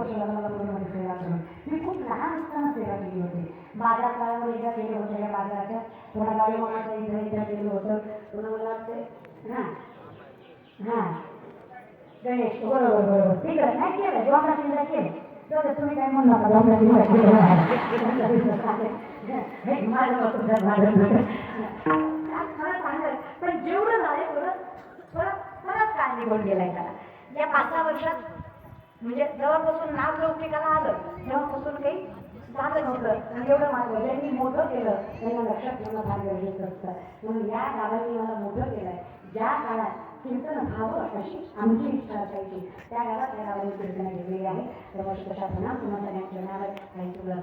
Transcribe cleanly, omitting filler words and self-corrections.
वर्ष झालं मला मुलांमध्ये सेवा करून. मी खूप लहान असताना सेवा केली होती. बाजार काळावर एकदा केलं होतं या बाजाराच्या थोडा गाडी मामाच्या इथं एकदा केलं होतं. पुन्हा मला वाटते हां हां गणेश बरोबर बरोबर ठीक आहे नाही केलं डोंगरा किल्ला केलं. तर तुम्ही काय म्हणू नका डोंगरा किल्ला खरं सांगाल पण जेवढं झालं तेवढं परत काय निघून गेलाय त्याला. या 5-6 वर्षात म्हणजे जेव्हापासून नाव लौकिकाला आलं तेव्हापासून काही झालं नव्हतं. आणि एवढं मात्र ज्यांनी मोठं केलं त्यांना लक्षात ठेवणं फार गरजेचं असतं. म्हणून या गावाने मला मोठं केलं आहे. ज्या काळात कीर्तन व्हावं अशी आमची इच्छा असायची त्या काळात या गावाने कीर्तन घेतलेली आहे. तेव्हा प्रशासना तुम्हाला सगळ्यांच्या नावात काही तुला